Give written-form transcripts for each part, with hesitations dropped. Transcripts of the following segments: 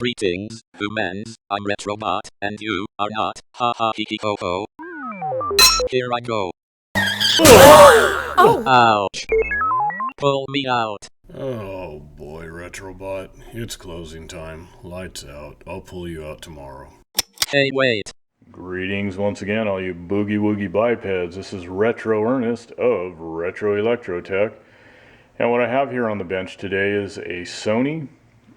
Greetings, humans, I'm Retrobot, and you are not. Ha ha hiki ho ho. Here I go. Oh! Ouch. Pull me out. Oh boy, Retrobot, it's closing time. Lights out. I'll pull you out tomorrow. Hey, wait. Greetings once again, all you boogie woogie bipeds. This is Retro Ernest of Retro Electrotech. And what I have here on the bench today is a Sony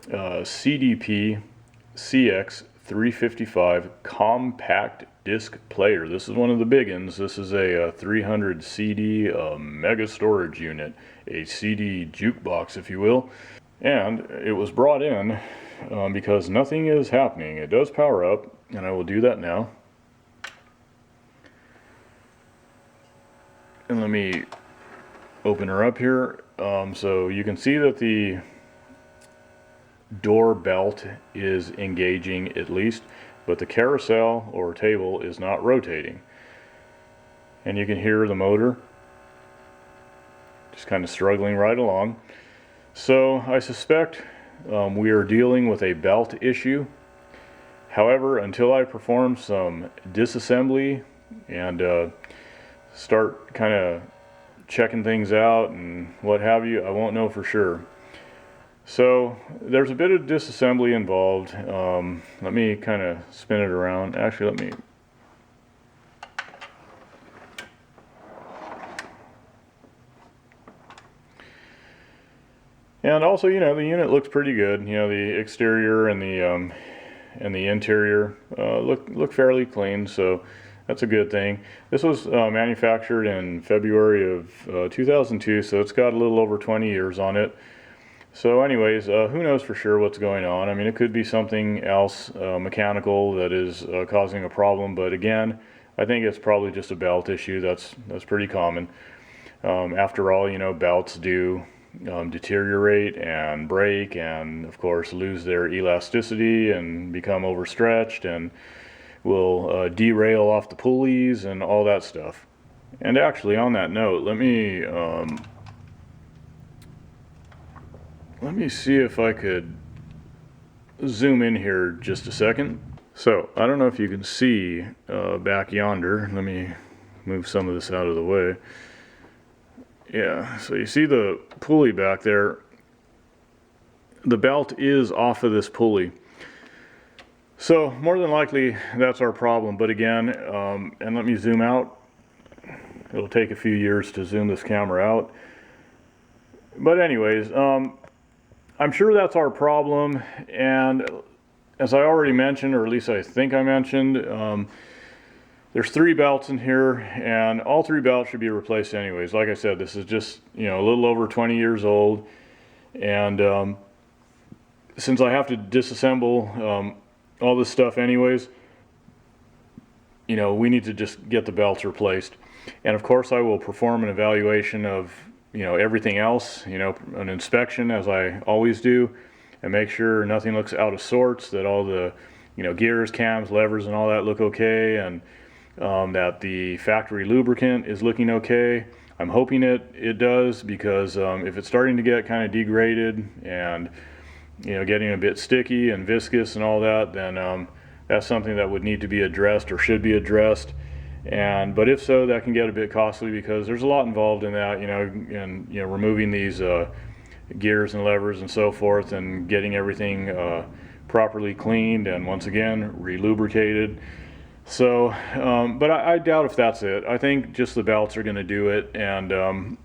CDP-CX355 compact disc player. This is one of the big ones. This is a 300 CD mega storage unit, a CD jukebox, if you will. And it was brought in because nothing is happening. It does power up, and I will do that now. And let me open her up here. So you can see that the door belt is engaging at least, but the carousel or table is not rotating. And you can hear the motor just kind of struggling right along. So I suspect we are dealing with a belt issue. However, until I perform some disassembly and start kind of checking things out and what have you, I won't know for sure. So there's a bit of disassembly involved. Let me kind of spin it around. Actually, let me. And also, you know, the unit looks pretty good. You know, the exterior and the interior look fairly clean, so that's a good thing. This was manufactured in February of 2002, so it's got a little over 20 years on it. So anyways, who knows for sure what's going on. I mean, it could be something else mechanical that is causing a problem, but again, I think it's probably just a belt issue. That's pretty common. After all, you know, belts do deteriorate and break and of course lose their elasticity and become overstretched and will derail off the pulleys and all that stuff. And actually, on that note, let me see if I could zoom in here just a second. So I don't know if you can see back yonder. Let me move some of this out of the way. Yeah, so you see the pulley back there. The belt is off of this pulley. So more than likely that's our problem. But again, and let me zoom out. It'll take a few years to zoom this camera out. But anyways, I'm sure that's our problem, and as I already mentioned, or at least I think I mentioned, there's 3 belts in here, and all 3 belts should be replaced anyways. Like I said, this is just, you know, a little over 20 years old, and since I have to disassemble all this stuff anyways, you know, we need to just get the belts replaced. And of course I will perform an evaluation of, you know, everything else, you know, an inspection as I always do, and make sure nothing looks out of sorts, that all the, you know, gears, cams, levers and all that look okay, and that the factory lubricant is looking okay. I'm hoping it does, because if it's starting to get kind of degraded and, you know, getting a bit sticky and viscous and all that, then that's something that would need to be addressed or should be addressed. But if so, that can get a bit costly, because there's a lot involved in that, you know, and you know, removing these gears and levers and so forth, and getting everything properly cleaned and once again relubricated. So, but I doubt if that's it. I think just the belts are going to do it, and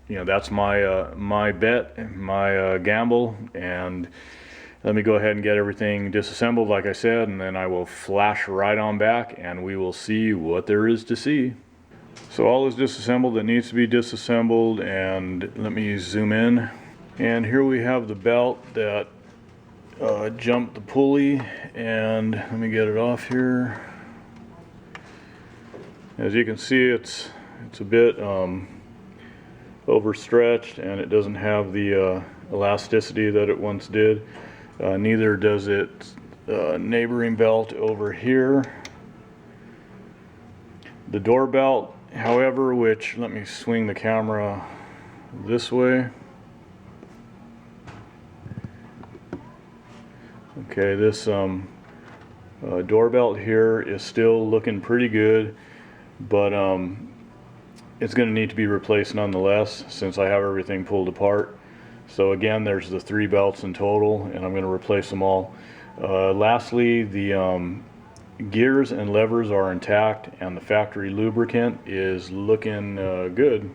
you know, that's my bet, my gamble. And let me go ahead and get everything disassembled, like I said, and then I will flash right on back and we will see what there is to see. So all is disassembled that needs to be disassembled, and let me zoom in. And here we have the belt that jumped the pulley, and let me get it off here. As you can see, it's a bit overstretched, and it doesn't have the elasticity that it once did. Neither does it neighboring belt over here. The door belt, however, which, let me swing the camera this way. Okay, this door belt here is still looking pretty good, but it's going to need to be replaced nonetheless since I have everything pulled apart. So again, there's the 3 belts in total, and I'm going to replace them all. Lastly, the gears and levers are intact, and the factory lubricant is looking good,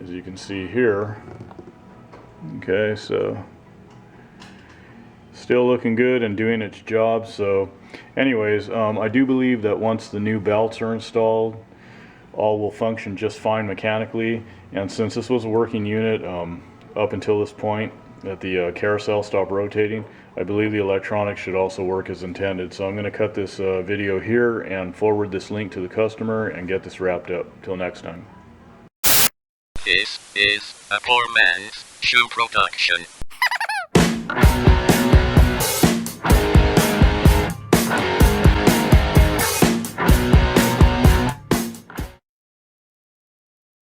as you can see here. Okay, so still looking good and doing its job. So anyways, I do believe that once the new belts are installed, all will function just fine mechanically. And since this was a working unit up until this point that the carousel stopped rotating, I believe the electronics should also work as intended. So I'm going to cut this video here and forward this link to the customer and get this wrapped up. Till next time. This is a poor man's shoe production.